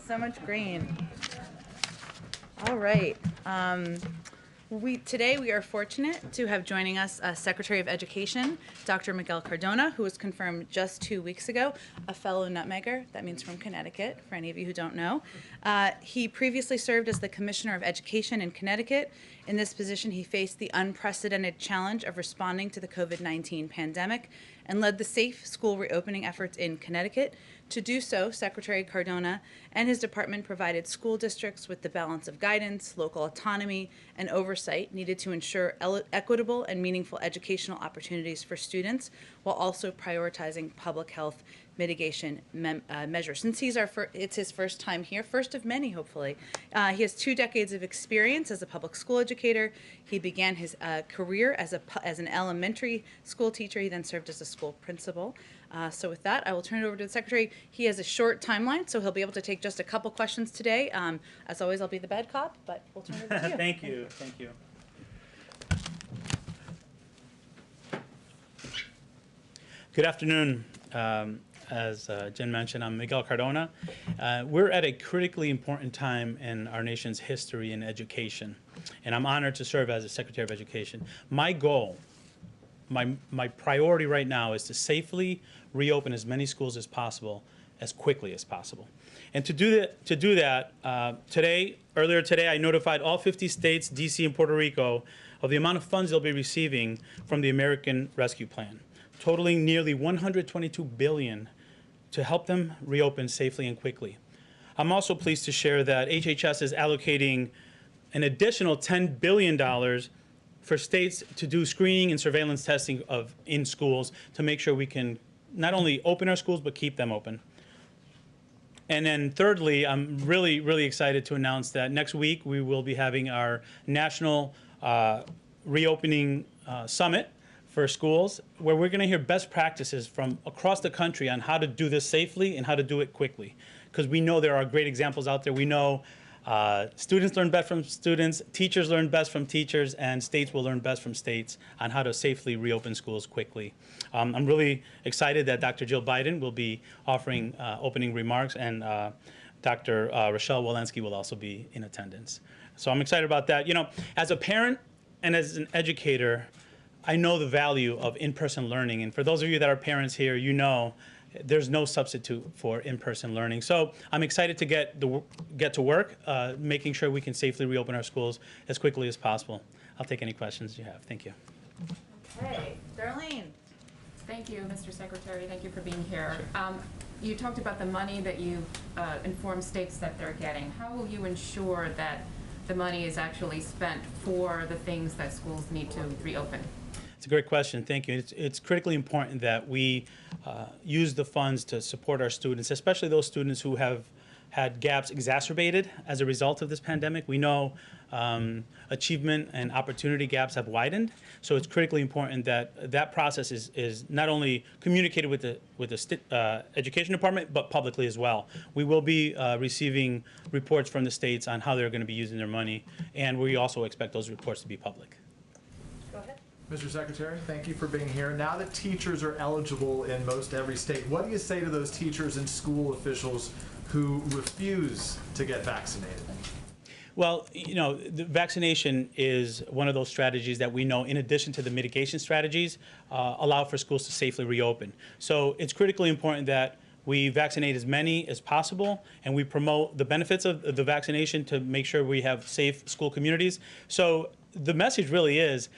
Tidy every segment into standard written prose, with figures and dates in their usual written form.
so much green. All right. Today we are fortunate to have joining us Secretary of Education, Dr. Miguel Cardona, who was confirmed just 2 weeks ago, a fellow nutmegger. That means from Connecticut, for any of you who don't know. He previously served as the Commissioner of Education in Connecticut. In this position, he faced the unprecedented challenge of responding to the COVID-19 pandemic and led the safe school reopening efforts in Connecticut. To do so, Secretary Cardona and his department provided school districts with the balance of guidance, local autonomy, and oversight needed to ensure equitable and meaningful educational opportunities for students, while also prioritizing public health mitigation measures. Since it's his first time here, first of many, hopefully. He has 2 decades of experience as a public school educator. He began his career as an elementary school teacher. He then served as a school principal. So with that, I will turn it over to the Secretary. He has a short timeline, so he'll be able to take just a couple questions today. As always, I'll be the bad cop, but we'll turn it over to you. Thank you. Thank you. Good afternoon. As Jen mentioned, I'm Miguel Cardona. We're at a critically important time in our nation's history in education, and I'm honored to serve as the Secretary of Education. My goal, my priority right now is to safely reopen as many schools as possible, as quickly as possible. And to do that, earlier today, I notified all 50 states, DC, and Puerto Rico of the amount of funds they'll be receiving from the American Rescue Plan, totaling nearly $122 billion to help them reopen safely and quickly. I'm also pleased to share that HHS is allocating an additional $10 billion for states to do screening and surveillance testing in schools to make sure we can not only open our schools, but keep them open. And then thirdly, I'm really, really excited to announce that next week we will be having our national reopening summit for schools, where we're going to hear best practices from across the country on how to do this safely and how to do it quickly. Because we know there are great examples out there. We know students learn best from students, teachers learn best from teachers, and states will learn best from states on how to safely reopen schools quickly. I'm really excited that Dr. Jill Biden will be offering opening remarks, and Dr. Rochelle Walensky will also be in attendance. So I'm excited about that. You know, as a parent and as an educator, I know the value of in-person learning, and for those of you that are parents here, you know there's no substitute for in-person learning. So I'm excited to get to work, making sure we can safely reopen our schools as quickly as possible. I'll take any questions you have. Thank you. Okay, Darlene. Thank you, Mr. Secretary. Thank you for being here. Sure. You talked about the money that you informed states that they're getting. How will you ensure that the money is actually spent for the things that schools need to reopen? It's a great question. Thank you. It's critically important that we use the funds to support our students, especially those students who have had gaps exacerbated as a result of this pandemic. We know achievement and opportunity gaps have widened, so it's critically important that that process is not only communicated with the education department, but publicly as well. We will be receiving reports from the states on how they're going to be using their money, and we also expect those reports to be public. Go ahead. Mr. Secretary, thank you for being here. Now that teachers are eligible in most every state, what do you say to those teachers and school officials who refuse to get vaccinated? Well, you know, the vaccination is one of those strategies that we know, in addition to the mitigation strategies, allow for schools to safely reopen. So it's critically important that we vaccinate as many as possible, and we promote the benefits of the vaccination to make sure we have safe school communities. So the message really is,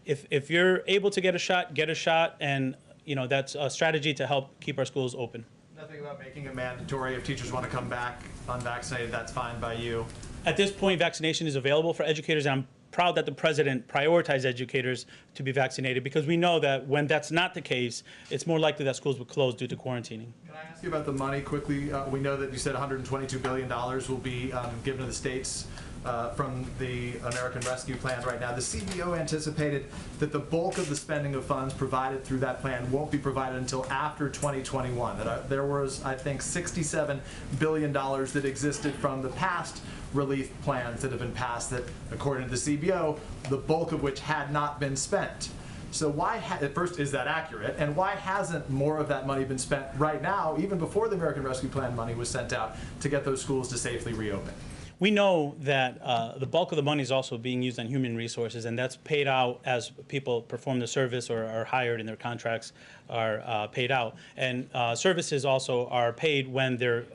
if you're able to get a shot, and you know that's a strategy to help keep our schools open. Nothing about making it mandatory. If teachers want to come back unvaccinated, that's fine by you. At this point, vaccination is available for educators, and I'm proud that the president prioritized educators to be vaccinated, because we know that when that's not the case, it's more likely that schools will close due to quarantining. Can I ask you about the money quickly? We know that you said $122 billion will be given to the states from the American Rescue Plan right now. The CBO anticipated that the bulk of the spending of funds provided through that plan won't be provided until after 2021. That there was, I think, $67 billion that existed from the past relief plans that have been passed that, according to the CBO, the bulk of which had not been spent. So why, at first, is that accurate? And why hasn't more of that money been spent right now, even before the American Rescue Plan money was sent out, to get those schools to safely reopen? We know that the bulk of the money is also being used on human resources, and that's paid out as people perform the service or are hired and their contracts are paid out. And services also are paid when they're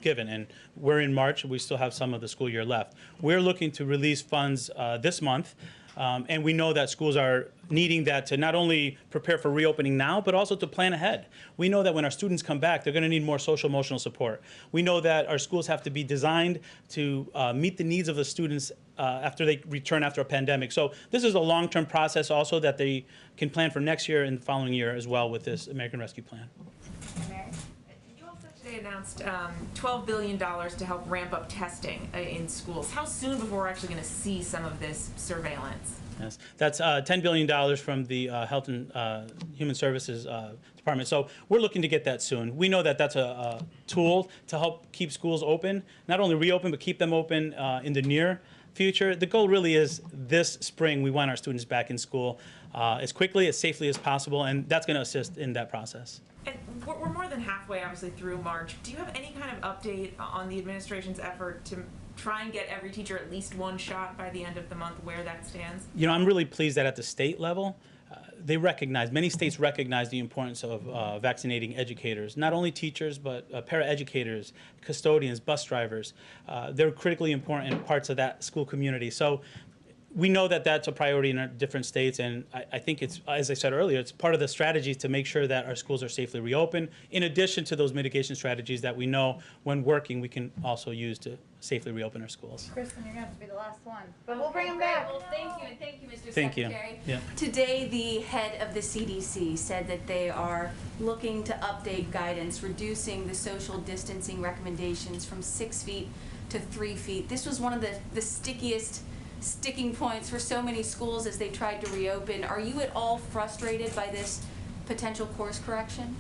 given. And we're in March, we still have some of the school year left. We're looking to release funds this month. And we know that schools are needing that to not only prepare for reopening now, but also to plan ahead. We know that when our students come back, they're going to need more social emotional support. We know that our schools have to be designed to meet the needs of the students after they return after a pandemic. So this is a long-term process also that they can plan for next year and the following year as well with this American Rescue Plan. You also today announced $12 billion to help ramp up testing in schools. How soon before we're actually going to see some of this surveillance? Yes, that's $10 billion from the Health and Human Services Department. So we're looking to get that soon. We know that that's a tool to help keep schools open, not only reopen, but keep them open in the near future. The goal really is this spring, we want our students back in school as quickly, as safely as possible, and that's going to assist in that process. And we're more than halfway, obviously, through March. Do you have any kind of update on the administration's effort to try and get every teacher at least one shot by the end of the month, where that stands? You know, I'm really pleased that at the state level, they recognize, many states recognize the importance of vaccinating educators, not only teachers, but paraeducators, custodians, bus drivers. They're critically important parts of that school community. So we know that that's a priority in our different states, and I think it's, as I said earlier, it's part of the strategy to make sure that our schools are safely reopened, in addition to those mitigation strategies that we know when working we can also use to safely reopen our schools. Kristen, you're going to have to be the last one, but we'll bring him back. Well, thank you, and thank you, Mr. Thank you. Secretary. Yeah. Today, the head of the CDC said that they are looking to update guidance, reducing the social distancing recommendations from 6 feet to 3 feet. This was one of the stickiest sticking points for so many schools as they tried to reopen. Are you at all frustrated by this potential course correction?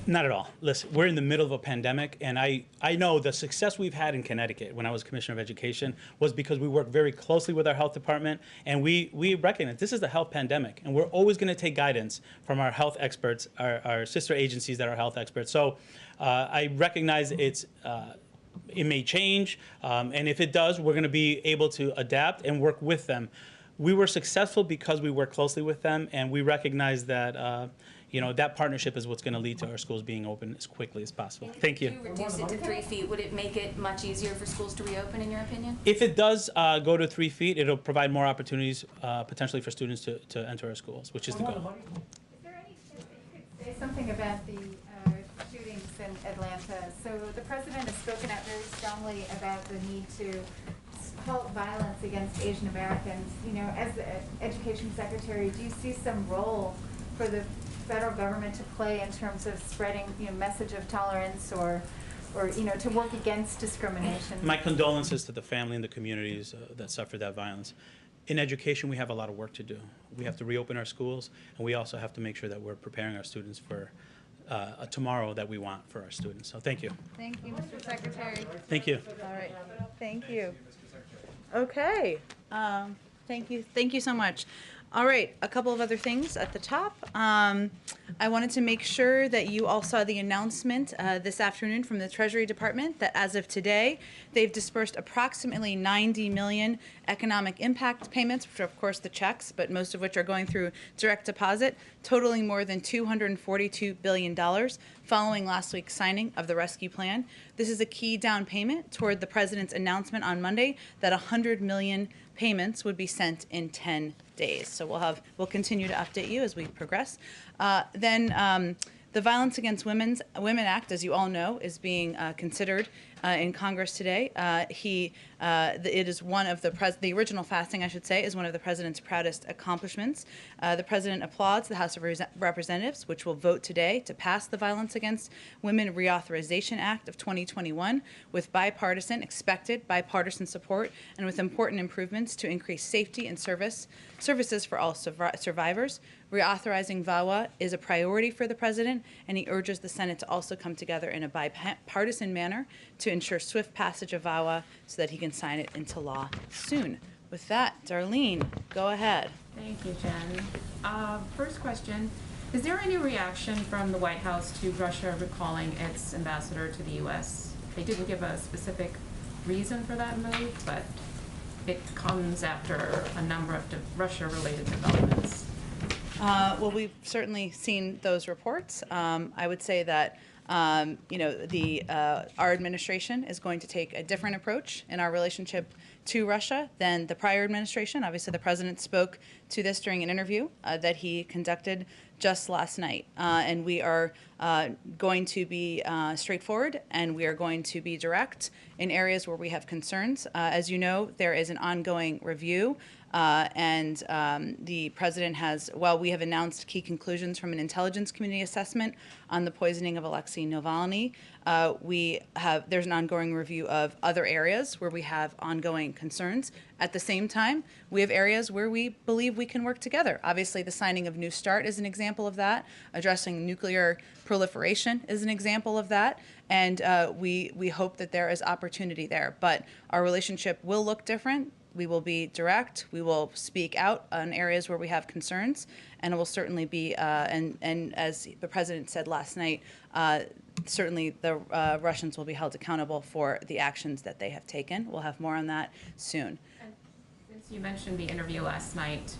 Not at all. Listen, we're in the middle of a pandemic, and I know the success we've had in Connecticut when I was Commissioner of Education was because we worked very closely with our health department, and we recognize this is a health pandemic, and we're always going to take guidance from our health experts, our sister agencies that are health experts. So I recognize it may change, and if it does, we're going to be able to adapt and work with them. We were successful because we work closely with them, and we recognize that you know, that partnership is what's going to lead to our schools being open as quickly as possible. Thank you. If you reduce it to 3 feet, would it make it much easier for schools to reopen, in your opinion? If it does go to 3 feet, it'll provide more opportunities potentially for students to enter our schools, which is the goal. Is there any, if you could say something about the shootings in Atlanta? So the president has spoken out very strongly about the need to halt violence against Asian Americans. You know, as the education secretary, do you see some role for the federal government to play in terms of spreading, you know, message of tolerance or you know, to work against discrimination? My condolences to the family and the communities that suffered that violence. In education, we have a lot of work to do. We have to reopen our schools, and we also have to make sure that we're preparing our students for a tomorrow that we want for our students. So thank you. Thank you, Mr. Secretary. Thank you. All right. Thank you. Okay. Thank you so much. All right, a couple of other things at the top. I wanted to make sure that you all saw the announcement this afternoon from the Treasury Department that as of today, they've dispersed approximately 90 million economic impact payments, which are of course the checks, but most of which are going through direct deposit, totaling more than $242 billion, following last week's signing of the rescue plan. This is a key down payment toward the president's announcement on Monday that 100 million payments would be sent in 10 days. So we'll continue to update you as we progress. Then the Violence Against Women Act, as you all know, is being considered in Congress today. It is one of the original fasting, I should say, is one of the president's proudest accomplishments. The president applauds the House of Representatives, which will vote today to pass the Violence Against Women Reauthorization Act of 2021 with expected bipartisan support, and with important improvements to increase safety and services for all survivors. Reauthorizing VAWA is a priority for the president, and he urges the Senate to also come together in a bipartisan manner to ensure swift passage of VAWA so that he can sign it into law soon. With that, Darlene, go ahead. Thank you, Jen. First question, is there any reaction from the White House to Russia recalling its ambassador to the U.S.? They didn't give a specific reason for that move, but it comes after a number of Russia-related developments. Well, we've certainly seen those reports. I would say that our administration is going to take a different approach in our relationship to Russia than the prior administration. Obviously, the president spoke to this during an interview that he conducted just last night. And we are going to be straightforward, and we are going to be direct in areas where we have concerns. As you know, there is an ongoing review. The president has, while we have announced key conclusions from an intelligence community assessment on the poisoning of Alexei Navalny, there's an ongoing review of other areas where we have ongoing concerns. At the same time, we have areas where we believe we can work together. Obviously, the signing of New START is an example of that. Addressing nuclear proliferation is an example of that. And we hope that there is opportunity there. But our relationship will look different. We will be direct. We will speak out on areas where we have concerns, and it will certainly be. And as the president said last night, certainly the Russians will be held accountable for the actions that they have taken. We'll have more on that soon. And since you mentioned the interview last night,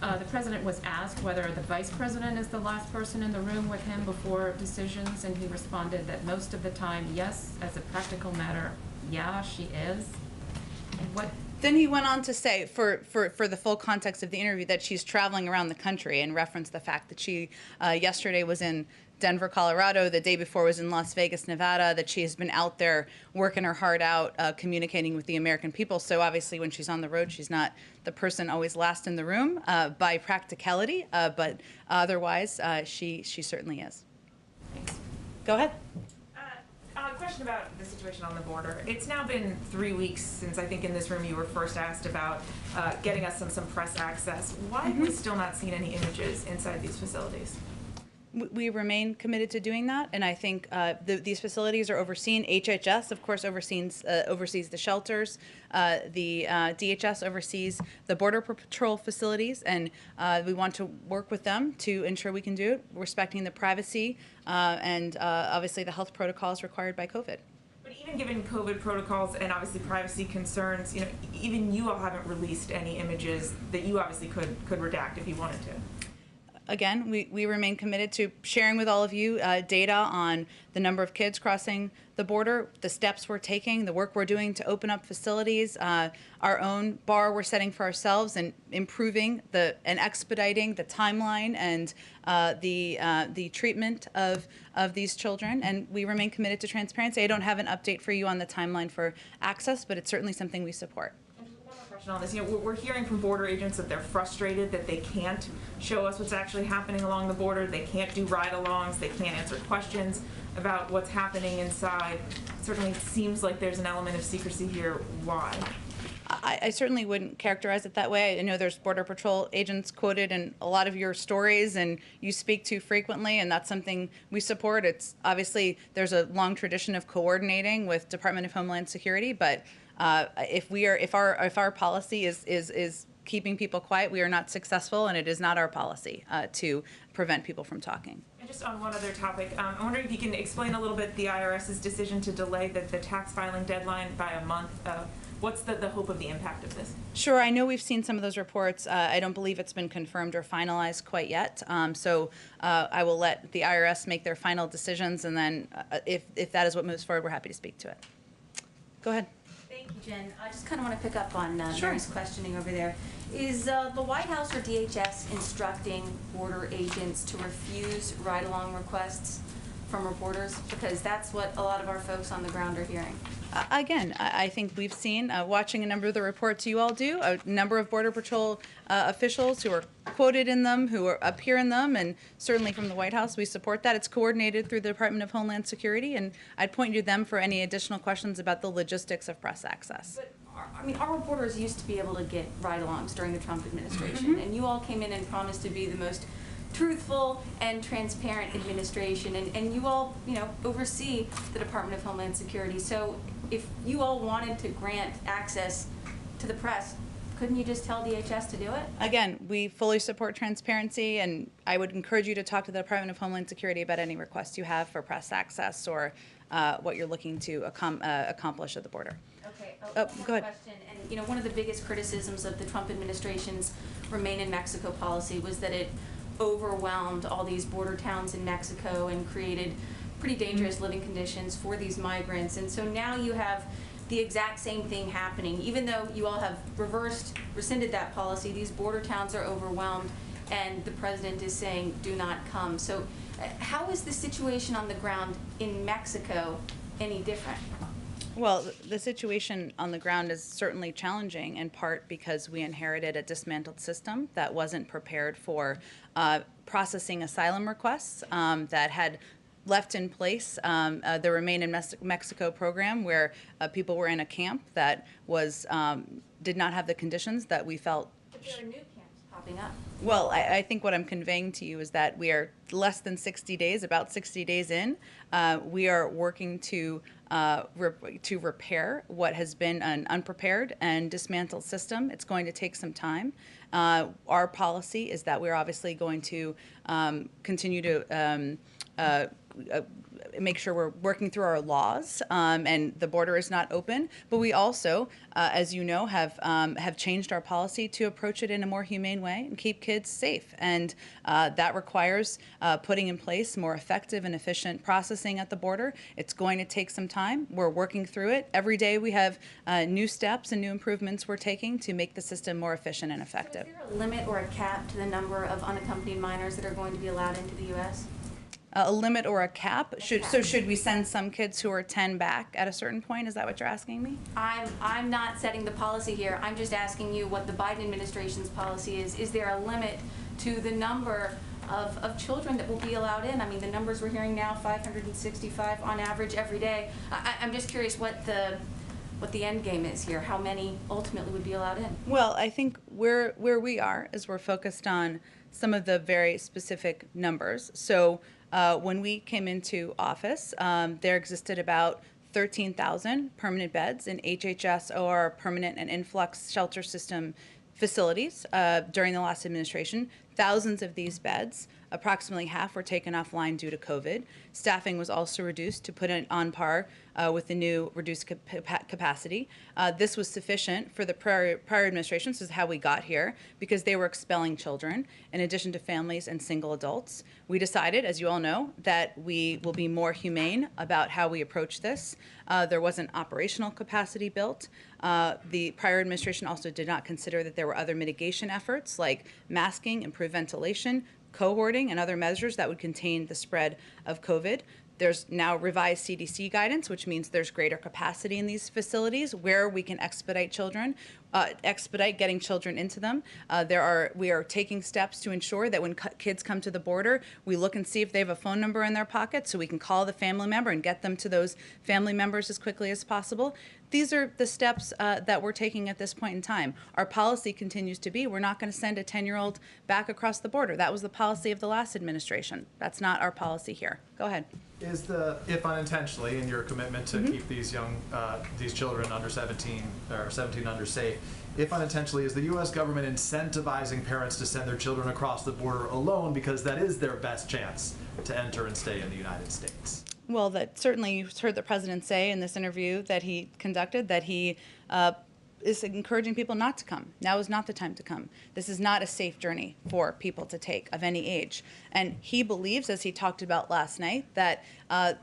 the president was asked whether the vice president is the last person in the room with him before decisions, and he responded that most of the time, yes. As a practical matter, yeah, she is. And Then he went on to say, for the full context of the interview, that she's traveling around the country, and referenced the fact that she yesterday was in Denver, Colorado, the day before was in Las Vegas, Nevada, that she has been out there working her heart out, communicating with the American people. So obviously when she's on the road, she's not the person always last in the room by practicality, but otherwise she certainly is. Thanks. Go ahead. A question about the situation on the border. It's now been 3 weeks since I think in this room you were first asked about getting us some press access. Why have we still not seen any images inside these facilities? We remain committed to doing that, and I think these facilities are overseen. HHS, of course, oversees the shelters. The DHS oversees the Border Patrol facilities, and we want to work with them to ensure we can do it, respecting the privacy and obviously the health protocols required by COVID. But even given COVID protocols and obviously privacy concerns, even you all haven't released any images that you obviously could redact if you wanted to. Again, we remain committed to sharing with all of you data on the number of kids crossing the border, the steps we're taking, the work we're doing to open up facilities, our own bar we're setting for ourselves, and improving and expediting the timeline and the treatment of these children. And we remain committed to transparency. I don't have an update for you on the timeline for access, but it's certainly something we support. On this, we're hearing from border agents that they're frustrated that they can't show us what's actually happening along the border. They can't do ride-alongs. They can't answer questions about what's happening inside. It certainly seems like there's an element of secrecy here. Why? I certainly wouldn't characterize it that way. I know there's Border Patrol agents quoted in a lot of your stories, and you speak to frequently, and that's something we support. It's obviously there's a long tradition of coordinating with Department of Homeland Security, but if our policy is keeping people quiet, we are not successful, and it is not our policy to prevent people from talking. And just on one other topic, I'm wondering if you can explain a little bit the IRS's decision to delay the tax filing deadline by a month. What's the hope of the impact of this? Sure, I know we've seen some of those reports. I don't believe it's been confirmed or finalized quite yet. So I will let the IRS make their final decisions, and then if that is what moves forward, we're happy to speak to it. Go ahead. Thank you, Jen. I just kind of want to pick up on Sure. Mary's questioning over there. Is the White House or DHS instructing border agents to refuse ride-along requests from reporters? Because that's what a lot of our folks on the ground are hearing. Again, I think we've seen, watching a number of the reports you all do, a number of Border Patrol officials who are quoted in them, who appear in them, and certainly from the White House, we support that. It's coordinated through the Department of Homeland Security, and I'd point you to them for any additional questions about the logistics of press access. But our reporters used to be able to get ride-alongs during the Trump administration, and you all came in and promised to be the most truthful and transparent administration, and you all, oversee the Department of Homeland Security. So if you all wanted to grant access to the press, Couldn't you just tell DHS to do it? Again, we fully support transparency, and I would encourage you to talk to the Department of Homeland Security about any requests you have for press access or what you're looking to accomplish at the border. Okay. Oh, One more go ahead. question. And, you know, one of the biggest criticisms of the Trump administration's Remain in Mexico policy was that it overwhelmed all these border towns in Mexico and created pretty dangerous living conditions for these migrants. And so now you have the exact same thing happening. Even though you all have rescinded that policy, these border towns are overwhelmed, and the president is saying, do not come. So how is the situation on the ground in Mexico any different? Well, the situation on the ground is certainly challenging, in part because we inherited a dismantled system that wasn't prepared for processing asylum requests, that had left in place the Remain in Mexico program, where people were in a camp that was did not have the conditions that we felt. But there are new camps popping up. Well, I think what I'm conveying to you is that we are less than 60 days, about 60 days in. We are working to repair what has been an unprepared and dismantled system. It's going to take some time. Our policy is that we're obviously going to continue to make sure we're working through our laws, and the border is not open. But we also, as you know, have changed our policy to approach it in a more humane way and keep kids safe. And that requires putting in place more effective and efficient processing at the border. It's going to take some time. We're working through it. Every day we have new steps and new improvements we're taking to make the system more efficient and effective. So is there a limit or a cap to the number of unaccompanied minors that are going to be allowed into the U.S.? A limit or a cap? So should we send some kids who are 10 back at a certain point? Is that what you're asking me? I'm not setting the policy here. I'm just asking you what the Biden administration's policy is. Is there a limit to the number of children that will be allowed in? I mean, the numbers we're hearing now, 565 on average every day. I'm just curious what the end game is here. How many ultimately would be allowed in? Well, I think where we are is we're focused on some of the very specific numbers. So when we came into office, there existed about 13,000 permanent beds in HHS or permanent and influx shelter system facilities during the last administration. Thousands of these beds, approximately half, were taken offline due to COVID. Staffing was also reduced to put it on par with the new reduced capacity. This was sufficient for the prior administration. This is how we got here, because they were expelling children in addition to families and single adults. We decided, as you all know, that we will be more humane about how we approach this. There wasn't operational capacity built. The prior administration also did not consider that there were other mitigation efforts like masking, improved ventilation, cohorting, and other measures that would contain the spread of COVID. There's now revised CDC guidance, which means there's greater capacity in these facilities where we can expedite getting children into them. We are taking steps to ensure that when kids come to the border, we look and see if they have a phone number in their pocket so we can call the family member and get them to those family members as quickly as possible. These are the steps that we're taking at this point in time. Our policy continues to be, we're not going to send a 10-year-old back across the border. That was the policy of the last administration. That's not our policy here. Go ahead. Is if unintentionally, in your commitment to keep these these children under 17 or 17 under safe, if unintentionally, is the U.S. government incentivizing parents to send their children across the border alone because that is their best chance to enter and stay in the United States? Well, that certainly you heard the president say in this interview that he conducted that he is encouraging people not to come. Now is not the time to come. This is not a safe journey for people to take of any age. And he believes, as he talked about last night, that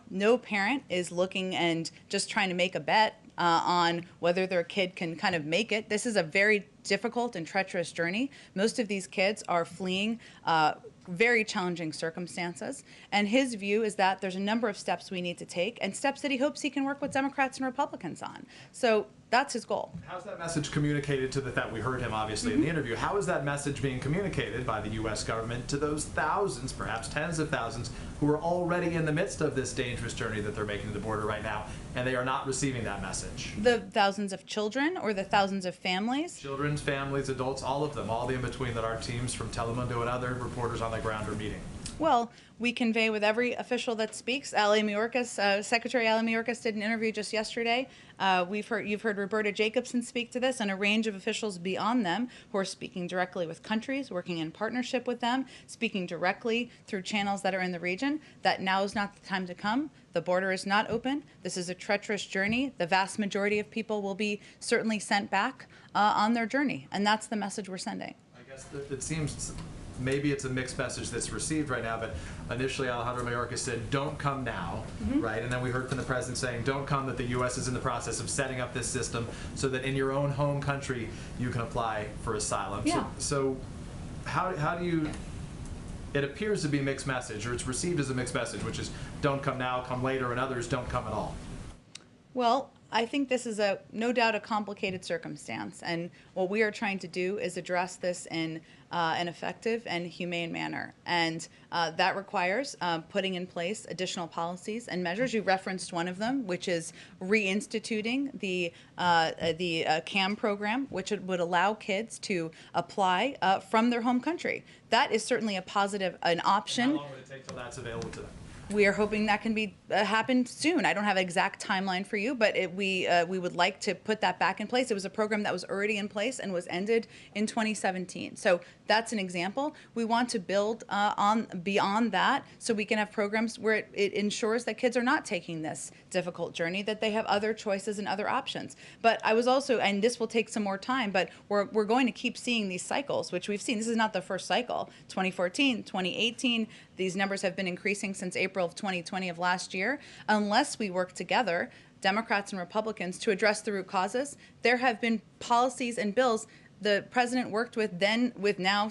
no parent is looking and just trying to make a bet on whether their kid can kind of make it. This is a very difficult and treacherous journey. Most of these kids are fleeing very challenging circumstances. And his view is that there's a number of steps we need to take, and steps that he hopes he can work with Democrats and Republicans on. So that's his goal. How's that message communicated to that we heard him obviously in the interview? How is that message being communicated by the U.S. government to those thousands, perhaps tens of thousands, who are already in the midst of this dangerous journey that they're making to the border right now, and they are not receiving that message? The thousands of children or the thousands of families? Children, families, adults, all of them, all the in-between that our teams from Telemundo and other reporters on the ground are meeting. Well, we convey with every official that speaks. Secretary Ali Mayorkas did an interview just yesterday. You've heard Roberta Jacobson speak to this, and a range of officials beyond them who are speaking directly with countries, working in partnership with them, speaking directly through channels that are in the region, that now is not the time to come. The border is not open. This is a treacherous journey. The vast majority of people will be certainly sent back on their journey, and that's the message we're sending. I guess it seems maybe it's a mixed message that's received right now, but initially Alejandro Mayorkas said, don't come now, right? And then we heard from the president saying, don't come, that the U.S. is in the process of setting up this system so that in your own home country you can apply for asylum. Yeah. So how do you, it appears to be a mixed message, or it's received as a mixed message, which is don't come now, come later, and others don't come at all. Well, I think this is no doubt a complicated circumstance, and what we are trying to do is address this in an effective and humane manner, and that requires putting in place additional policies and measures. You referenced one of them, which is reinstituting the CAM program, which would allow kids to apply from their home country. That is certainly a positive, an option. How long would it take till that's available to them? We are hoping that can be happen soon. I don't have an exact timeline for you, but we would like to put that back in place. It was a program that was already in place and was ended in 2017. So that's an example. We want to build on beyond that, so we can have programs where it ensures that kids are not taking this difficult journey, that they have other choices and other options. But I was also, and this will take some more time, but we're going to keep seeing these cycles, which we've seen. This is not the first cycle. 2014, 2018. These numbers have been increasing since April of 2020 of last year. Unless we work together, Democrats and Republicans, to address the root causes, there have been policies and bills the president worked with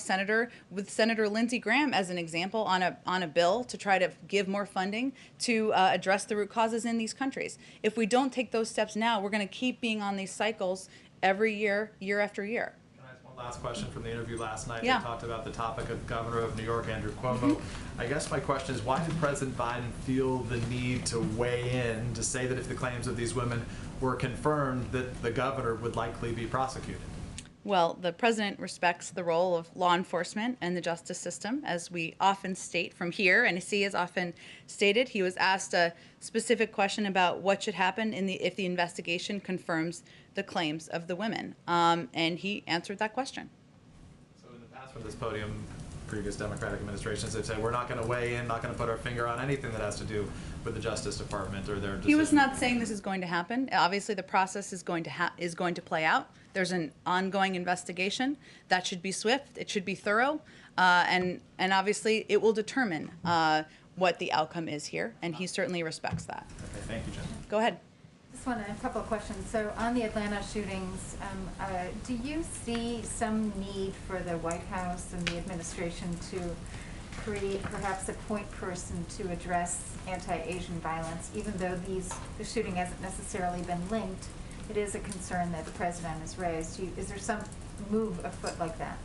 Senator Lindsey Graham as an example on a bill to try to give more funding to address the root causes in these countries. If we don't take those steps now, we're going to keep being on these cycles every year, year after year. Last question from the interview last night. Yeah. They talked about the topic of Governor of New York, Andrew Cuomo. I guess my question is, why did President Biden feel the need to weigh in to say that if the claims of these women were confirmed, that the governor would likely be prosecuted? Well, the president respects the role of law enforcement and the justice system, as we often state from here, and as he has often stated. He was asked a specific question about what should happen if the investigation confirms the claims of the women, and he answered that question. So in the past from this podium, previous Democratic administrations, they've said, we're not going to weigh in, not going to put our finger on anything that has to do with the Justice Department or their decision. He was not saying this is going to happen. Obviously, the process is going to play out. There's an ongoing investigation that should be swift. It should be thorough, and obviously, it will determine what the outcome is here. And he certainly respects that. Okay, thank you, Jen. Go ahead. Just want a couple of questions. So on the Atlanta shootings, do you see some need for the White House and the administration to create perhaps a point person to address anti-Asian violence, even though the shooting hasn't necessarily been linked? It is a concern that the president has raised. Is there some move afoot like that?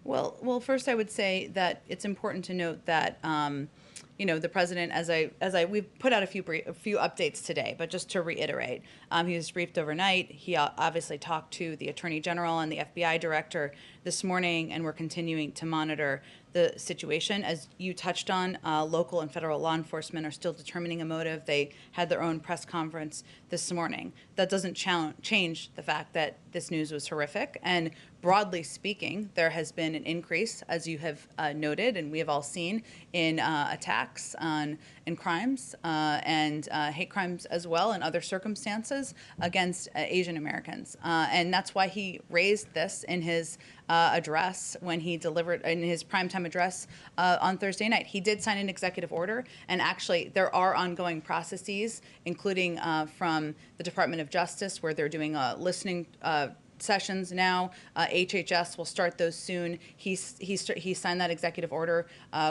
Well, first I would say that it's important to note that the president, we've put out a few updates today, but just to reiterate, he was briefed overnight. He obviously talked to the Attorney General and the FBI Director this morning, and we're continuing to monitor the situation. As you touched on, local and federal law enforcement are still determining a motive. They had their own press conference this morning. That doesn't change the fact that this news was horrific, and broadly speaking, there has been an increase, as you have noted, and we have all seen, in attacks and crimes and hate crimes as well, and other circumstances against Asian Americans. And that's why he raised this in his address when he delivered in his primetime address on Thursday night. He did sign an executive order, and actually there are ongoing processes, including from the Department of Justice, where they're doing listening sessions now. HHS will start those soon. He signed that executive order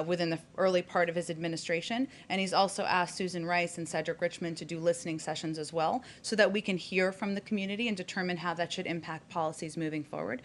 within the early part of his administration, and he's also asked Susan Rice and Cedric Richmond to do listening sessions as well, so that we can hear from the community and determine how that should impact policies moving forward.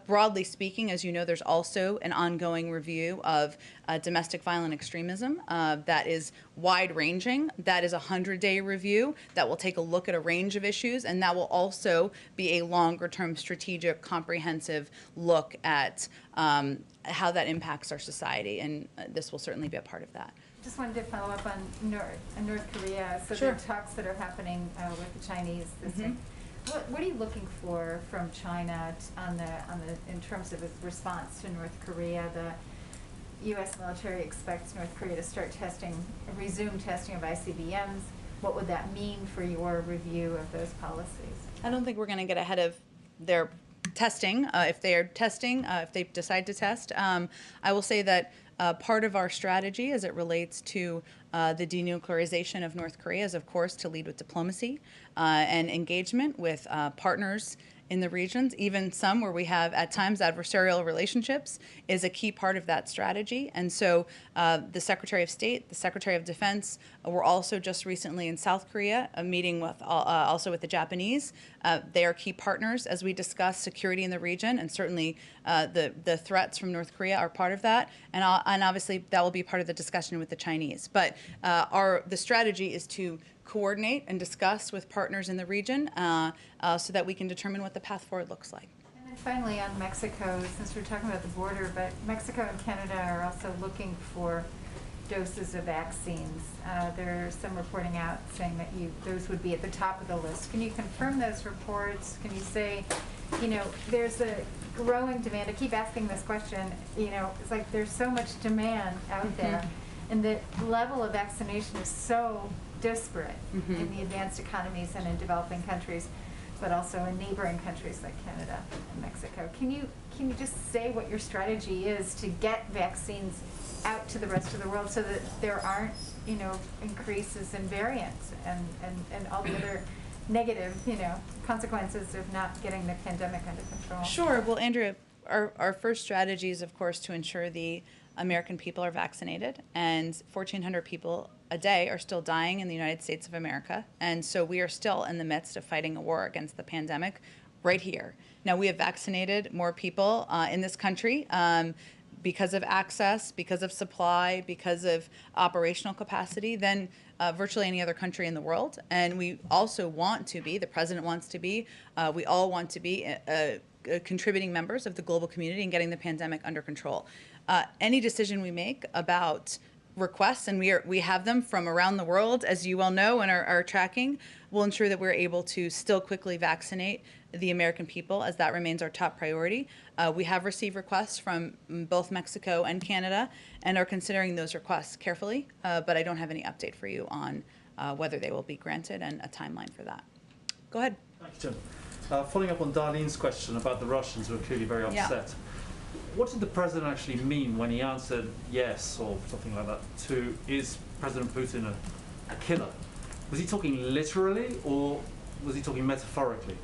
Broadly speaking, as you know, there's also an ongoing review of domestic violent extremism that is wide-ranging. That is a 100-day review that will take a look at a range of issues, and that will also be a longer-term long-term strategic, comprehensive look at how that impacts our society, and this will certainly be a part of that. Just wanted to follow up on North Korea. So Sure. there are talks that are happening with the Chinese this week. What are you looking for from China in terms of its response to North Korea? The U.S. military expects North Korea to resume testing of ICBMs. What would that mean for your review of those policies? I don't think we're going to get ahead of their testing. If they are testing, if they decide to test, I will say that part of our strategy as it relates to the denuclearization of North Korea is, of course, to lead with diplomacy and engagement with partners in the regions, even some where we have at times adversarial relationships, is a key part of that strategy. And so the Secretary of State, the Secretary of Defense were also just recently in South Korea, a meeting with also with the Japanese. They are key partners as we discuss security in the region, and certainly the threats from North Korea are part of that. And obviously that will be part of the discussion with the Chinese. But the strategy is to coordinate and discuss with partners in the region so that we can determine what the path forward looks like. And then finally on Mexico, since we're talking about the border, but Mexico and Canada are also looking for doses of vaccines. There's some reporting out saying that those would be at the top of the list. Can you confirm those reports? Can you say, there's a growing demand? I keep asking this question, it's like there's so much demand out there, and the level of vaccination is so disparate in the advanced economies and in developing countries, but also in neighboring countries like Canada and Mexico. Can you just say what your strategy is to get vaccines out to the rest of the world so that there aren't, increases in variants and all the other negative, consequences of not getting the pandemic under control? Sure. Well, Andrea, our first strategy is, of course, to ensure the American people are vaccinated, and 1,400 people a day are still dying in the United States of America. And so we are still in the midst of fighting a war against the pandemic right here. Now, we have vaccinated more people in this country because of access, because of supply, because of operational capacity than virtually any other country in the world. And we also want to be, the president wants to be, we all want to be contributing members of the global community and getting the pandemic under control. Any decision we make about requests, and we have them from around the world, as you well know, and are tracking, will ensure that we're able to still quickly vaccinate the American people, as that remains our top priority. We have received requests from both Mexico and Canada and are considering those requests carefully, but I don't have any update for you on whether they will be granted and a timeline for that. Go ahead. Thank you, Jen. Following up on Darlene's question about the Russians who are clearly very upset. Yeah. What did the president actually mean when he answered yes or something like that to, is President Putin a killer? Was he talking literally or was he talking metaphorically?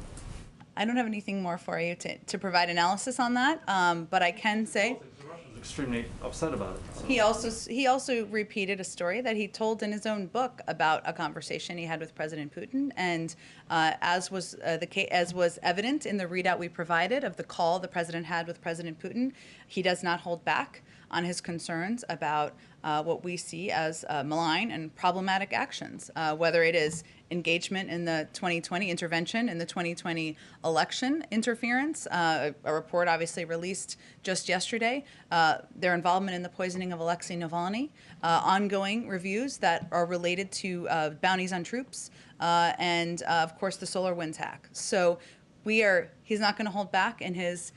I don't have anything more for you to provide analysis on that, but I can say The Russians are extremely upset about it. So. he also repeated a story that he told in his own book about a conversation he had with President Putin, and as was evident in the readout we provided of the call the president had with President Putin, he does not hold back on his concerns about what we see as malign and problematic actions, whether it is engagement in the 2020 intervention in the 2020 election interference, a report obviously released just yesterday, their involvement in the poisoning of Alexei Navalny, ongoing reviews that are related to bounties on troops, and of course the SolarWinds hack. So he's not going to hold back in his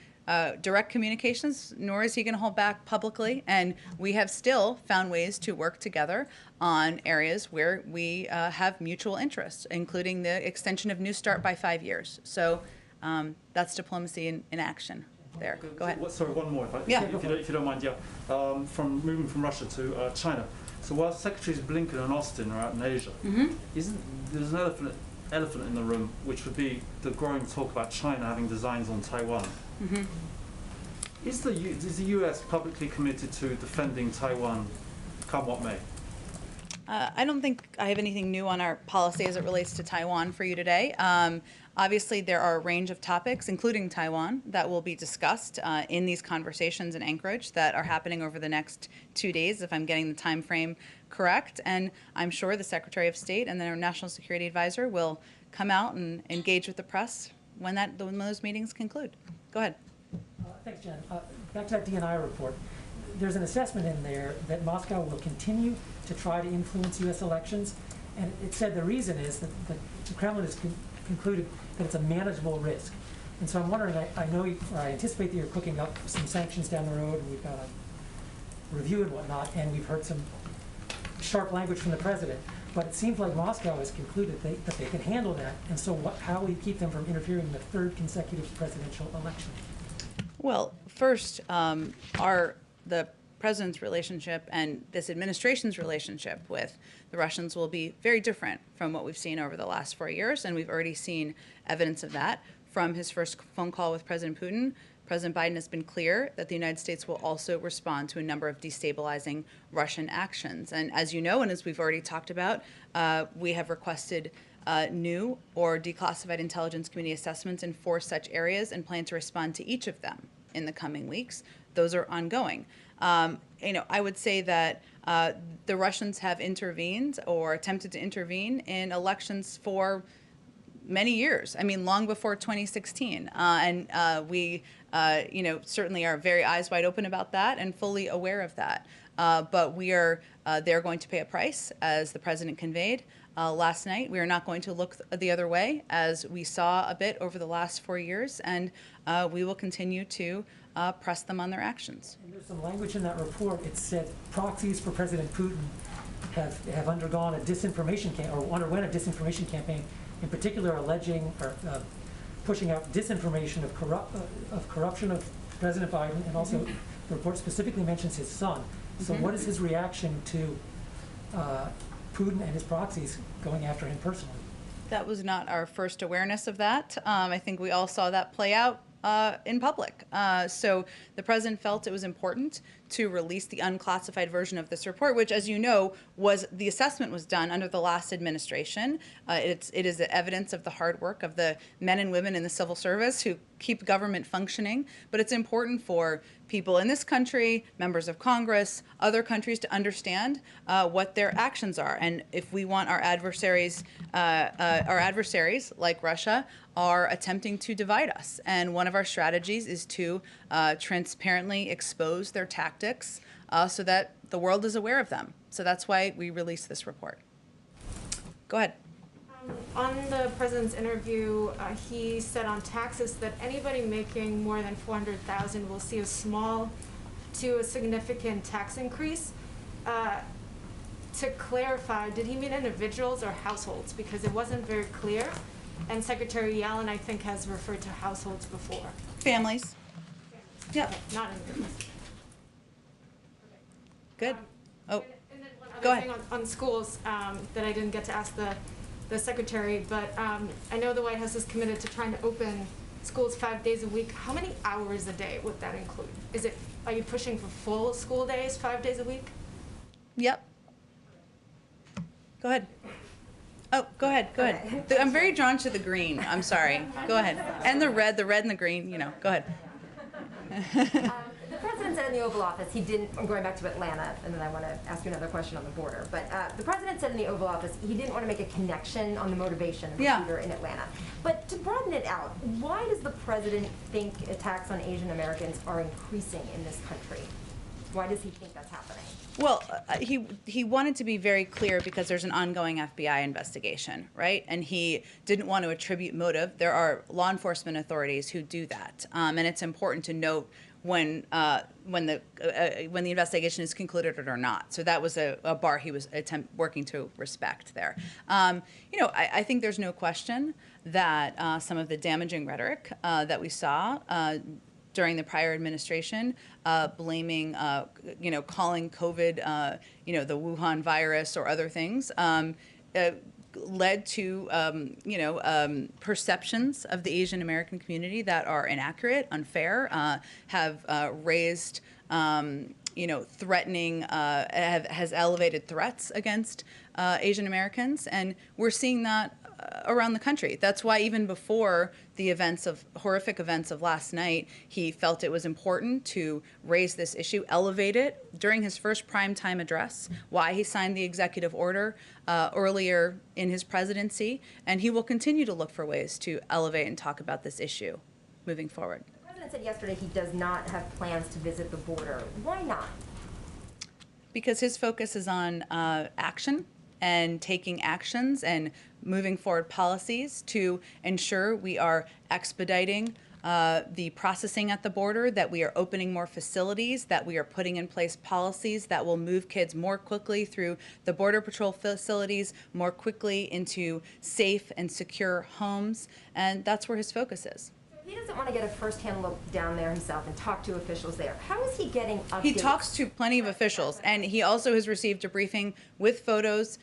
direct communications, nor is he going to hold back publicly. And we have still found ways to work together on areas where we have mutual interests, including the extension of New START by 5 years. So that's diplomacy in action there. Go ahead. Sorry, one more, if Yeah. you don't mind. Yeah, moving from Russia to China. So while Secretaries Blinken and Austin are out in Asia, there's an elephant in the room, which would be the growing talk about China having designs on Taiwan. Is the US publicly committed to defending Taiwan, come what may? I don't think I have anything new on our policy as it relates to Taiwan for you today. Obviously, there are a range of topics, including Taiwan, that will be discussed in these conversations in Anchorage that are happening over the next 2 days, if I'm getting the time frame correct. And I'm sure the Secretary of State and the National Security Advisor will come out and engage with the press when those meetings conclude. Go ahead. Thanks, Jen. Back to that DNI report. There's an assessment in there that Moscow will continue to try to influence U.S. elections, and it said the reason is that the Kremlin has concluded that it's a manageable risk. And so I'm wondering, I anticipate that you're cooking up some sanctions down the road, and we've got a review and whatnot, and we've heard some sharp language from the president. But it seems like Moscow has concluded that they can handle that, and so how will you keep them from interfering in the third consecutive presidential election? Well, first, the president's relationship and this administration's relationship with the Russians will be very different from what we've seen over the last 4 years, and we've already seen evidence of that from his first phone call with President Putin. President Biden has been clear that the United States will also respond to a number of destabilizing Russian actions. And as you know, and as we've already talked about, we have requested new or declassified intelligence community assessments in 4 such areas and plan to respond to each of them in the coming weeks. Those are ongoing. I would say that the Russians have intervened or attempted to intervene in elections for many years. I mean, long before 2016. We certainly are very eyes wide open about that and fully aware of that. But they're going to pay a price, as the president conveyed last night. We are not going to look the other way, as we saw a bit over the last 4 years, and we will continue to press them on their actions. And there's some language in that report. It said proxies for President Putin have undergone a disinformation or underwent a disinformation campaign, in particular alleging or pushing out disinformation of corruption of President Biden, and also the report specifically mentions his son. So what is his reaction to Putin and his proxies going after him personally? That was not our first awareness of that. I think we all saw that play out in public. So the president felt it was important to release the unclassified version of this report, which, as you know, the assessment was done under the last administration. It is evidence of the hard work of the men and women in the civil service who keep government functioning. But it's important for people in this country, members of Congress, other countries to understand what their actions are. And if we want our adversaries like Russia are attempting to divide us. And one of our strategies is to transparently expose their tactics so that the world is aware of them. So that's why we released this report. Go ahead. On the president's interview, he said on taxes that anybody making more than $400,000 will see a small to a significant tax increase. To clarify, did he mean individuals or households? Because it wasn't very clear. And Secretary Yellen, I think, has referred to households before. Families. Yep. Okay, not individuals. Good. And then one other Go ahead. thing on schools that I didn't get to ask the secretary, but I know the White House is committed to trying to open schools 5 days a week. How many hours a day would that include? Are you pushing for full school days 5 days a week? Yep. Go ahead. Oh, go ahead. I'm very drawn to the green. I'm sorry. Go ahead. And the red and the green, go ahead. The president said in the Oval Office he didn't, I'm going back to Atlanta, and then I want to ask you another question on the border, but the president said in the Oval Office he didn't want to make a connection on the motivation of the shooter in Atlanta. But to broaden it out, why does the president think attacks on Asian Americans are increasing in this country? Why does he think that's happening? Well, he wanted to be very clear because there's an ongoing FBI investigation, right? And he didn't want to attribute motive. There are law enforcement authorities who do that, and it's important to note when the investigation is concluded or not. So that was a bar he was working to respect there. I think there's no question that some of the damaging rhetoric that we saw during the prior administration, blaming, calling COVID, the Wuhan virus or other things, led to, perceptions of the Asian American community that are inaccurate, unfair, have raised, threatening, has elevated threats against Asian Americans, and we're seeing that around the country. That's why even before the horrific events of last night, he felt it was important to raise this issue, elevate it during his first primetime address, why he signed the executive order earlier in his presidency, and he will continue to look for ways to elevate and talk about this issue moving forward. The president said yesterday he does not have plans to visit the border. Why not? Because his focus is on action and taking actions and moving forward policies to ensure we are expediting the processing at the border, that we are opening more facilities, that we are putting in place policies that will move kids more quickly through the Border Patrol facilities, more quickly into safe and secure homes, and that's where his focus is. He doesn't want to get a first-hand look down there himself and talk to officials there. How is he getting updates? He talks to plenty of officials, and he also has received a briefing with photos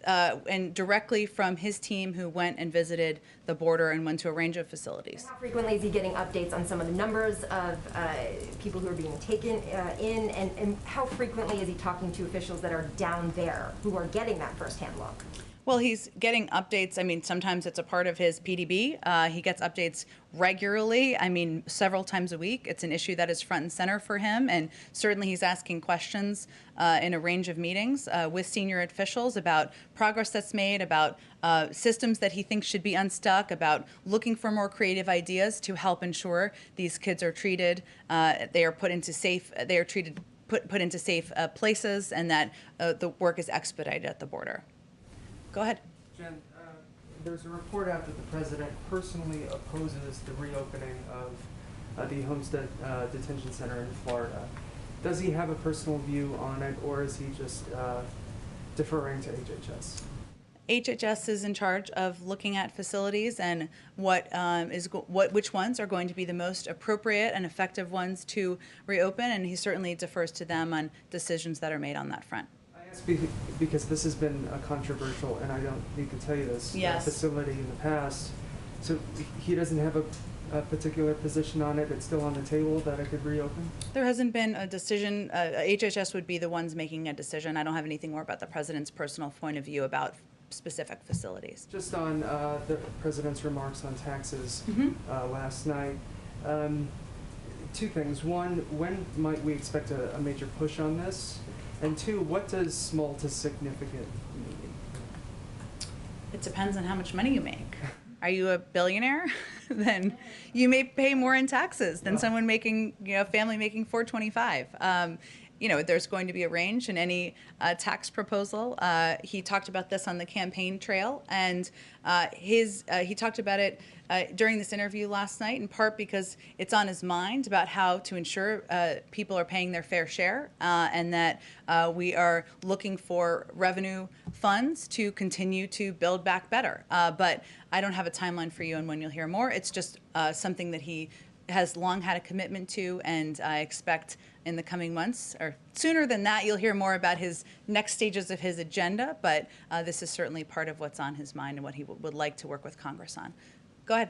and directly from his team who went and visited the border and went to a range of facilities. How frequently is he getting updates on some of the numbers of people who are being taken in, and how frequently is he talking to officials that are down there who are getting that first-hand look? Well, he's getting updates. I mean, sometimes it's a part of his PDB. He gets updates regularly. I mean, several times a week. It's an issue that is front and center for him. And certainly he's asking questions in a range of meetings with senior officials about progress that's made, about systems that he thinks should be unstuck, about looking for more creative ideas to help ensure these kids are treated, they are put into safe places, and that the work is expedited at the border. Go ahead. Jen, there's a report out that the president personally opposes the reopening of the Homestead Detention Center in Florida. Does he have a personal view on it, or is he just deferring to HHS? HHS is in charge of looking at facilities and which ones are going to be the most appropriate and effective ones to reopen, and he certainly defers to them on decisions that are made on that front. Because this has been a controversial, and I don't need to tell you this, yes, facility in the past. So he doesn't have a particular position on it. It's still on the table that it could reopen? There hasn't been a decision. HHS would be the ones making a decision. I don't have anything more about the president's personal point of view about specific facilities. Just on the president's remarks on taxes last night. Two things. One, when might we expect a major push on this? And two, what does small to significant mean? It depends on how much money you make. Are you a billionaire? Then you may pay more in taxes than someone making, family making $425. There's going to be a range in any tax proposal. He talked about this on the campaign trail, and he talked about it during this interview last night, in part because it's on his mind about how to ensure people are paying their fair share, and that we are looking for revenue funds to continue to build back better. But I don't have a timeline for you on when you'll hear more. It's just something that he has long had a commitment to, and I expect in the coming months, or sooner than that, you'll hear more about his next stages of his agenda, but this is certainly part of what's on his mind and what he would like to work with Congress on. Go ahead.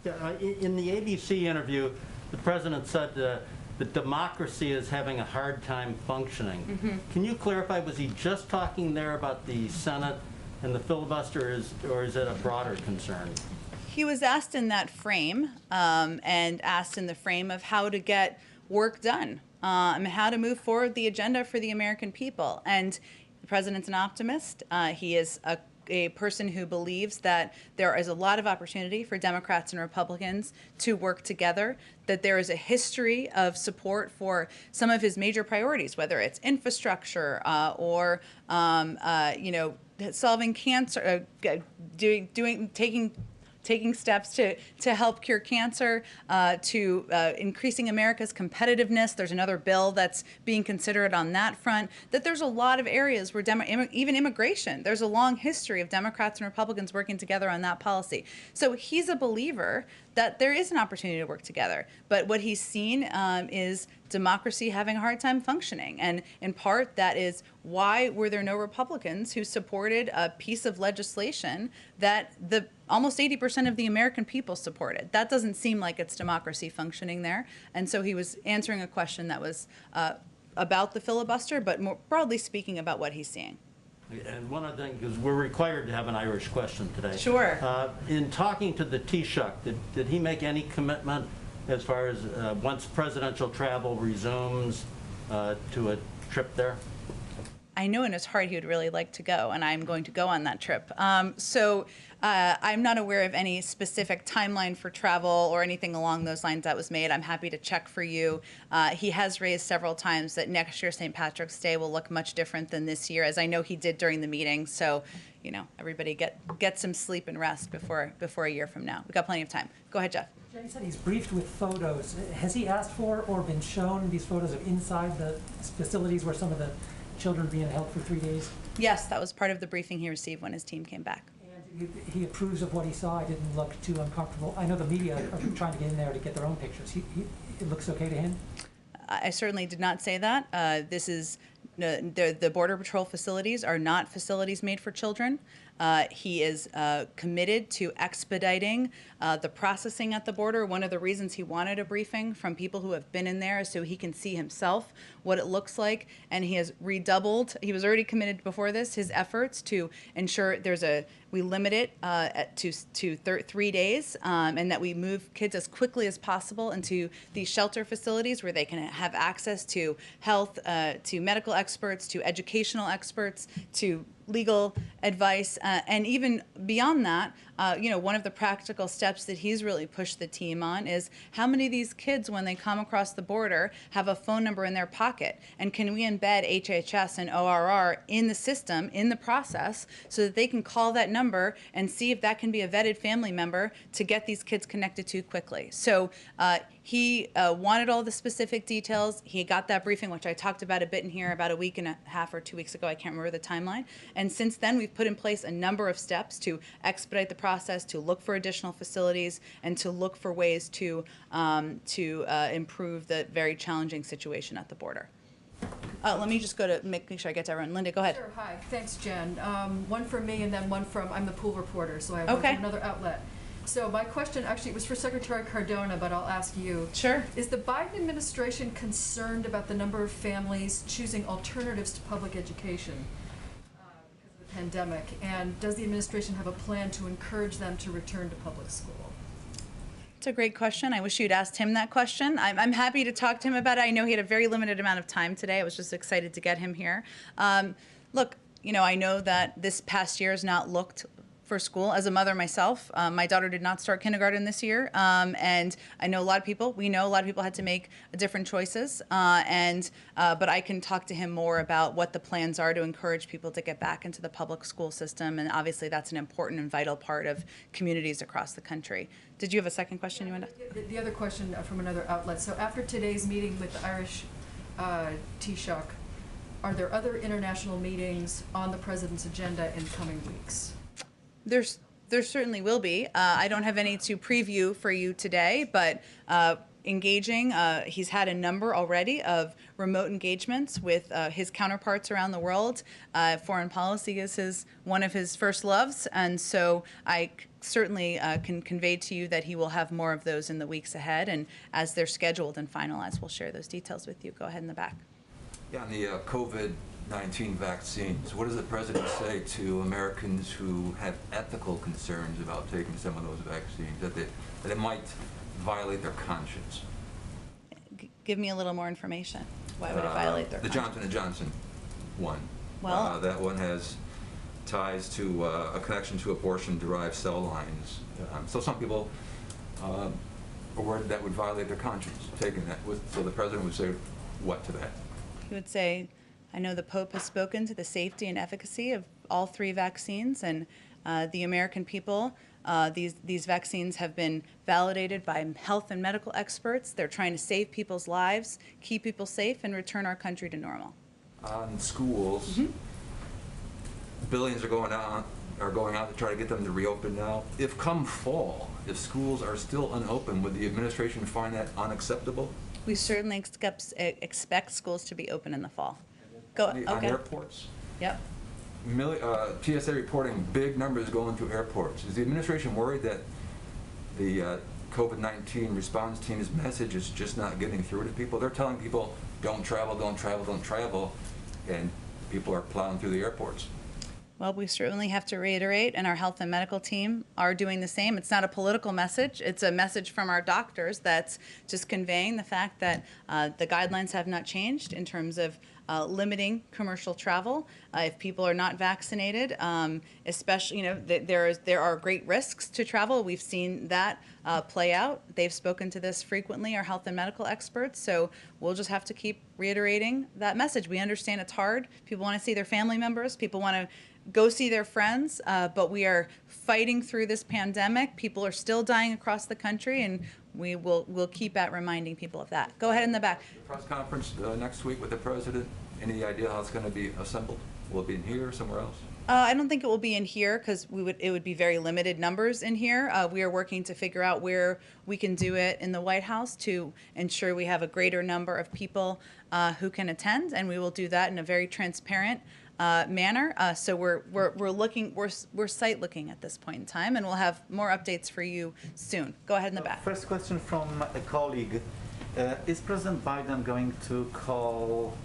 Yeah, in the ABC interview, the president said that democracy is having a hard time functioning. Can you clarify, was he just talking there about the Senate and the filibuster, or is it a broader concern? He was asked in that frame, and asked in the frame of how to get work done, and how to move forward the agenda for the American people. And the president's an optimist. He is a person who believes that there is a lot of opportunity for Democrats and Republicans to work together, that there is a history of support for some of his major priorities, whether it's infrastructure or solving cancer, taking steps to help cure cancer, to increasing America's competitiveness. There's another bill that's being considered on that front. That there's a lot of areas where even immigration, there's a long history of Democrats and Republicans working together on that policy. So he's a believer that there is an opportunity to work together. But what he's seen is democracy having a hard time functioning. And in part, that is why were there no Republicans who supported a piece of legislation that almost 80% of the American people supported? That doesn't seem like it's democracy functioning there. And so he was answering a question that was about the filibuster, but more broadly speaking about what he's seeing. And one other thing, because we're required to have an Irish question today. Sure. In talking to the Taoiseach, did he make any commitment as far as once presidential travel resumes to a trip there? I know in his heart he would really like to go, and I'm going to go on that trip. I'm not aware of any specific timeline for travel or anything along those lines that was made. I'm happy to check for you. He has raised several times that next year St. Patrick's Day will look much different than this year, as I know he did during the meeting. So, you know, everybody get some sleep and rest before a year from now. We've got plenty of time. Go ahead, Jeff. Jen, you said he's briefed with photos. Has he asked for or been shown these photos of inside the facilities where some of the children are being held for 3 days? Yes, that was part of the briefing he received when his team came back. And he approves of what he saw. It didn't look too uncomfortable. I know the media are trying to get in there to get their own pictures. It looks okay to him? I certainly did not say that. This is the Border Patrol facilities are not facilities made for children. He is committed to expediting the processing at the border. One of the reasons he wanted a briefing from people who have been in there is so he can see himself what it looks like, and he has redoubled. He was already committed before this, his efforts to ensure we limit it to 3 days, and that we move kids as quickly as possible into these shelter facilities where they can have access to health, to medical experts, to educational experts, to legal advice, and even beyond that, one of the practical steps that he's really pushed the team on is how many of these kids, when they come across the border, have a phone number in their pocket, and can we embed HHS and ORR in the system, in the process, so that they can call that number and see if that can be a vetted family member to get these kids connected to quickly. So he wanted all the specific details. He got that briefing, which I talked about a bit in here about a week and a half or 2 weeks ago. I can't remember the timeline. And since then, we've put in place a number of steps to expedite the process, to look for additional facilities, and to look for ways to improve the very challenging situation at the border. Let me just go to make sure I get to everyone. Linda, go ahead. Sure, hi. Thanks, Jen. One from me and then one from, I'm the pool reporter, so I have one from another outlet. So my question, actually, it was for Secretary Cardona, but I'll ask you. Sure. Is the Biden administration concerned about the number of families choosing alternatives to public education because of the pandemic? And does the administration have a plan to encourage them to return to public school? It's a great question. I wish you'd asked him that question. I'm happy to talk to him about it. I know he had a very limited amount of time today. I was just excited to get him here. Look, I know that this past year has not looked for school. As a mother myself, my daughter did not start kindergarten this year, and I know a lot of people. We know a lot of people had to make different choices, but I can talk to him more about what the plans are to encourage people to get back into the public school system, and obviously that's an important and vital part of communities across the country. Did you have a second question you wanted? The other question from another outlet. So after today's meeting with the Irish Taoiseach, are there other international meetings on the President's agenda in coming weeks? There certainly will be. I don't have any to preview for you today, but engaging, he's had a number already of remote engagements with his counterparts around the world. Foreign policy is one of his first loves, and so I certainly can convey to you that he will have more of those in the weeks ahead, and as they're scheduled and finalized, we'll share those details with you. Go ahead in the back. Yeah, on the COVID-19 vaccines, what does the President say to Americans who have ethical concerns about taking some of those vaccines, that it might violate their conscience? Give me a little more information. Why would it violate their conscience? The Johnson & Johnson one. Well, that one has ties to a connection to abortion-derived cell lines. So some people are worried that would violate their conscience, taking that. So the President would say what to that? He would say, I know the Pope has spoken to the safety and efficacy of all 3 vaccines, and the American people, these vaccines have been validated by health and medical experts. They're trying to save people's lives, keep people safe, and return our country to normal. On schools, billions are going out to try to get them to reopen now. If come fall, if schools are still unopened, would the administration find that unacceptable? We certainly expect schools to be open in the fall. Okay. On airports? Yep. TSA reporting big numbers going through airports. Is the administration worried that the COVID-19 response team's message is just not getting through to people? They're telling people, don't travel, don't travel, don't travel, and people are plowing through the airports. Well, we certainly have to reiterate, and our health and medical team are doing the same. It's not a political message. It's a message from our doctors that's just conveying the fact that the guidelines have not changed in terms of limiting commercial travel. If people are not vaccinated, especially, there are great risks to travel. We've seen that play out. They've spoken to this frequently, our health and medical experts. So we'll just have to keep reiterating that message. We understand it's hard. People want to see their family members. People want to go see their friends, but we are fighting through this pandemic. People are still dying across the country, and we'll keep at reminding people of that. Go ahead in the back. The press conference next week with the president, any idea how it's going to be assembled? Will it be in here or somewhere else? I don't think it will be in here because it would be very limited numbers in here. We are working to figure out where we can do it in the White House to ensure we have a greater number of people who can attend, and we will do that in a very transparent manner. So we're site looking at this point in time, and we'll have more updates for you soon. Go ahead in the back. First question from a colleague. Is President Biden going to call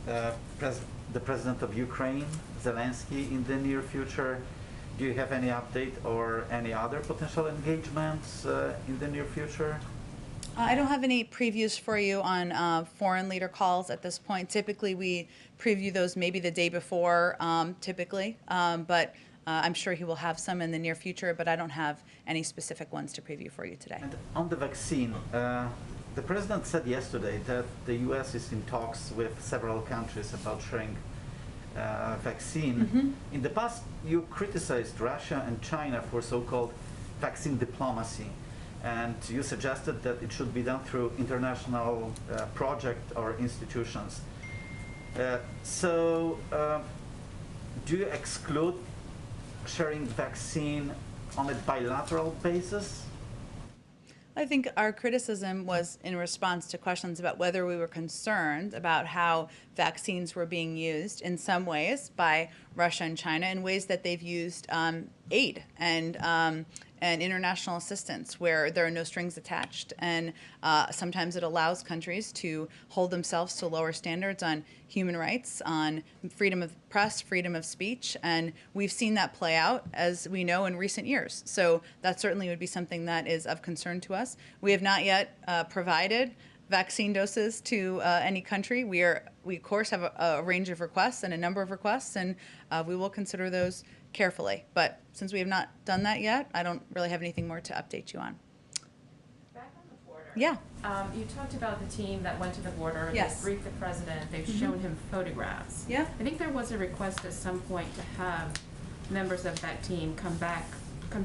the president of Ukraine, Zelensky, in the near future? Do you have any update or any other potential engagements in the near future? I don't have any previews for you on foreign leader calls at this point. Typically, we preview those maybe the day before, but I'm sure he will have some in the near future, but I don't have any specific ones to preview for you today. And on the vaccine, the president said yesterday that the U.S. is in talks with several countries about sharing vaccine. Mm-hmm. In the past, you criticized Russia and China for so-called vaccine diplomacy, and you suggested that it should be done through international project or institutions. Do you exclude sharing vaccine on a bilateral basis? I think our criticism was in response to questions about whether we were concerned about how vaccines were being used in some ways by Russia and China in ways that they've used aid and international assistance where there are no strings attached. And sometimes it allows countries to hold themselves to lower standards on human rights, on freedom of press, freedom of speech. And we've seen that play out, as we know, in recent years. So that certainly would be something that is of concern to us. We have not yet provided vaccine doses to any country. We of course have a range of requests and a number of requests, and we will consider those carefully. But since we have not done that yet, I don't really have anything more to update you on. Back on the border. Yeah. You talked about the team that went to the border. Yes. They briefed the president. They've Mm-hmm. shown him photographs. Yeah. I think there was a request at some point to have members of that team come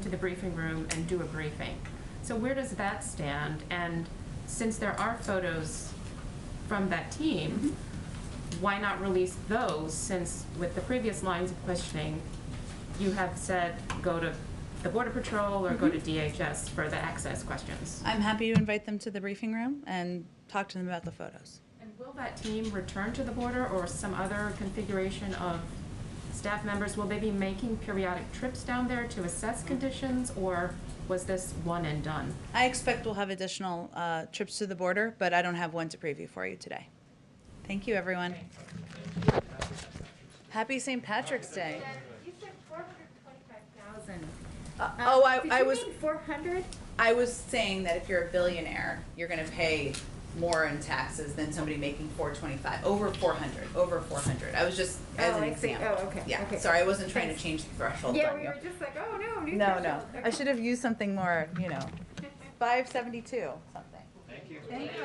to the briefing room and do a briefing. So where does that stand? And since there are photos from that team, Mm-hmm. why not release those, since with the previous lines of questioning, you have said go to the Border Patrol or go to DHS for the access questions? I'm happy to invite them to the briefing room and talk to them about the photos. And will that team return to the border or some other configuration of staff members? Will they be making periodic trips down there to assess conditions, or was this one and done? I expect we'll have additional trips to the border, but I don't have one to preview for you today. Thank you, everyone. Happy St. Patrick's Day. You said 425,000. I was. Did you mean 400? I was saying that if you're a billionaire, you're going to pay more in taxes than somebody making 425. Over 400. I was just as an I see. example. Oh, okay. Yeah. Okay. Sorry, I wasn't trying to change the threshold Yeah, on we you. were just like, oh no, new No. threshold. I should have used something more, 572 something. Thank you. Thank you.